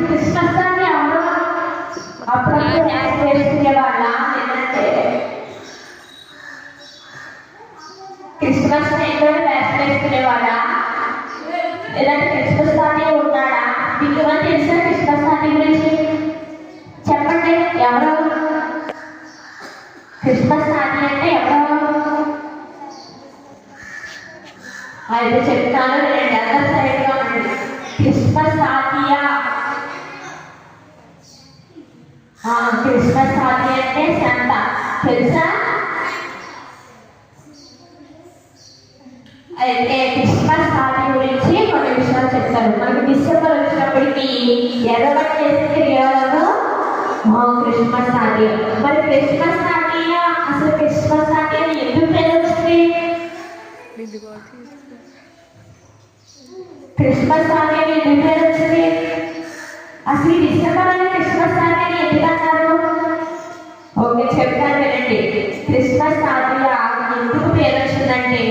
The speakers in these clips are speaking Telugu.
క్రిస్మస్ అని అప్పుడప్పుడు చేసుకునే వాళ్ళ ఏంటంటే క్రిస్మస్ టైంలో వ్యాస్ వేసుకునే వాళ్ళ లేదంటే క్రిస్మస్ తానే ఉన్నాడా? మీకు ఏమైనా తెలుసా క్రిస్మస్ తానే గురించి? చెప్పండి ఎవరు? క్రిస్మస్ తానే అంటే ఎవరు? అయితే చెప్తాను, నేను అందరి సైడ్గా ఉండండి. క్రిస్మస్ తాతయ్య, క్రిస్మస్ తాతయ్య అంటే శాంతా, తెలుసా? అయితే క్రిస్మస్ తాతయ్య గురించి కొన్ని విషయాలు చెప్తాను. మనకి డిసెంబర్ వచ్చినప్పటికీ ఎర్రబడి చేసి తిరిగేవాళ్ళము క్రిస్మస్ తాతయ్య. మరి క్రిస్మస్ తాతయ్య, అసలు క్రిస్మస్ తాతయ్య ఎందుకు పేరు వచ్చింది? క్రిస్మస్ తాతయ్య ఎందుకు పేరు వచ్చింది? అసలు డిసెంబర్ అని క్రిస్మస్ తాతయ్య ఎందుకు అన్నారు? ఓకే, చెప్తాను వినండి. క్రిస్మస్ తాతయ్య ఎందుకు పేరు వచ్చిందంటే,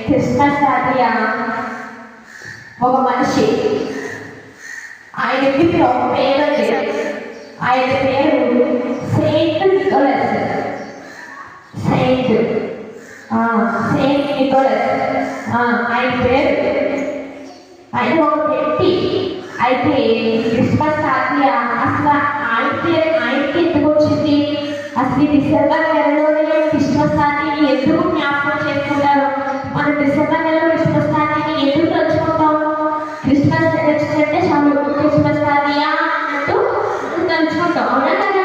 క్రిస్మస్ తాతయ్య ఒక మనిషి, ఆయనకి ఒక పేరు ఉంది. ఆయన పేరు సెయింట్ నికోలస్. సెయింట్ నికోలస్ ఆయన పేరు. ఆయన ఒక వ్యక్తి. అయితే క్రిస్మస్ తాతయ్య అసలు ఆయనకి ఎందుకు వచ్చింది? అసలు డిసెంబర్ నెలలోనే క్రిస్మస్ తాతయ్యని ఎందుకు జ్ఞాపకం చేసుకుంటారు? మనం డిసెంబర్ నెలలో క్రిస్మస్ తాతయ్యని ఎందుకు తలుచుకుంటాం? క్రిస్మస్ వచ్చిందంటే చాలు క్రిస్మస్ తాతయ్య అంటూ తలుచుకుంటాం, అవునా కదా?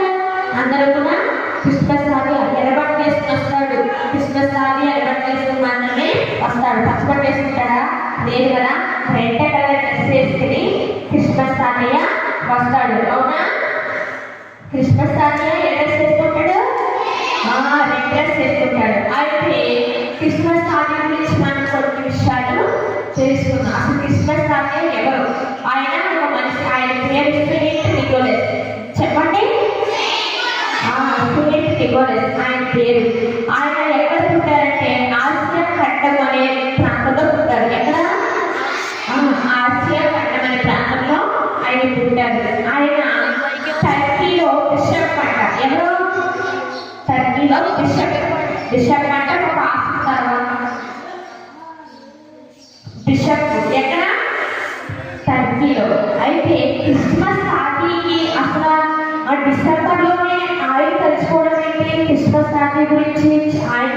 అందరూ కూడా క్రిస్మస్ తాతయ్య ఎర్రబట్ట వేసుకుని వస్తాడు. క్రిస్మస్ తాతయ్య ఎర్రబట్ట వేసుకుని మాత్రమే వస్తాడు. పచ్చబట్ట వేసుకుంటాడా? లేదు కదా. రెడ్ కలర్ డ్రెస్ వేసుకుని క్రిస్మస్ తాతయ్య వస్తాడు, అవునా? క్రిస్మస్ తాతయ్య ఏ డ్రెస్ వేసుకుంటాడు? రెడ్ డ్రెస్ వేసుకుంటాడు. అయితే క్రిస్మస్ తాతయ్య గురించి మనం కొన్ని విషయాలు తెలుసుకుందాం. అసలు క్రిస్మస్ తాతయ్య ఎవరు? ఆయన ఒక మనిషి. ఆయన పేరు సెయింట్ నికోలస్. చెప్పండి. సెయింట్ నికోలస్ ఆయన పేరు. ఆయన ఎక్కడ పుట్టారంటే ఆసియా ఖండం అనే ప్రాంతంలో పుట్టారు. ఎక్కడ? ఆసియా ఖండం అనే ప్రాంతంలో ఆయన పుట్టారు. ఆయన టర్కీలో బిషప్ అంట. ఎవరు? టర్కీలో బిషప్ అంటే ఒక ఆస్తి బిషప్. ఎక్కడ? టర్కీలో. అయితే క్రిస్మస్ తాతయ్యకి అసలు డిసెంబర్లోనే ఆయన తెలుసుకోవడం ఏంటి? క్రిస్మస్ తాతయ్య గురించి ఆయన